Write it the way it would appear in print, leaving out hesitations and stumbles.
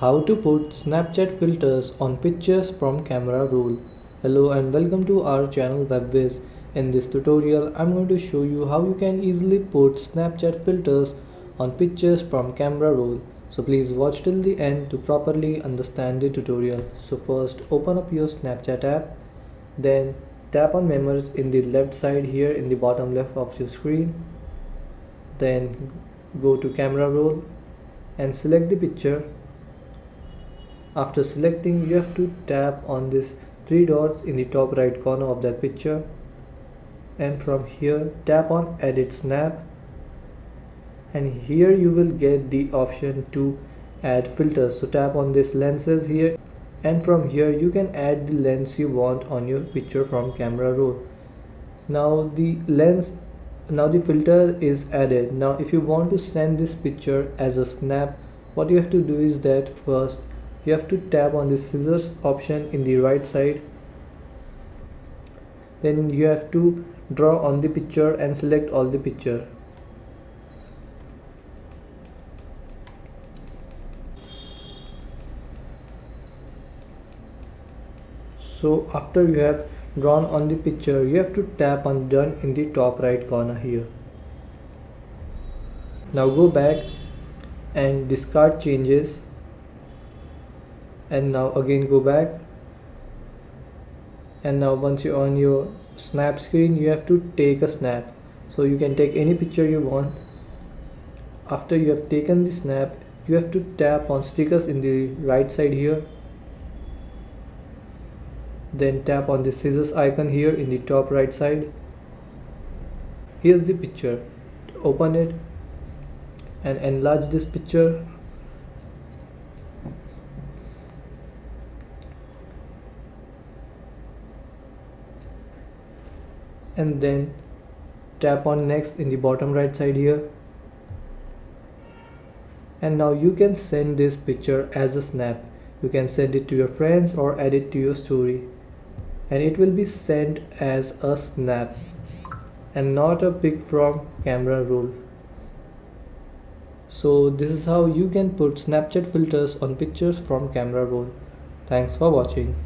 How to put Snapchat filters on pictures from camera roll. Hello and welcome to our channel Whizz. In this tutorial, I'm going to show you how you can easily put Snapchat filters on pictures from camera roll. So please watch till the end to properly understand the tutorial. So first, open up your Snapchat app, then tap on Members in the left side here in the bottom left of your screen. Then go to camera roll and select the picture. After selecting, you have to tap on this three dots in the top right corner of that picture, and from here tap on edit snap, and here you will get the option to add filters. So tap on this lenses here, and from here you can add the lens you want on your picture from camera roll. Now the filter is added. Now if you want to send this picture as a snap, what you have to do is that first you have to tap on the scissors option in the right side. Then you have to draw on the picture and select all the picture. So after you have drawn on the picture, you have to tap on done in the top right corner here. Now go back and discard changes, and now again go back, and now once you're on your snap screen, you have to take a snap. So you can take any picture you want. After you have taken the snap, you have to tap on stickers in the right side here, then tap on the scissors icon here in the top right side. Here's the picture. Open it and enlarge this picture. And then tap on next in the bottom right side here, and now you can send this picture as a snap. You can send it to your friends or add it to your story, and it will be sent as a snap and not a pic from camera roll. So this is how you can put Snapchat filters on pictures from camera roll. Thanks for watching.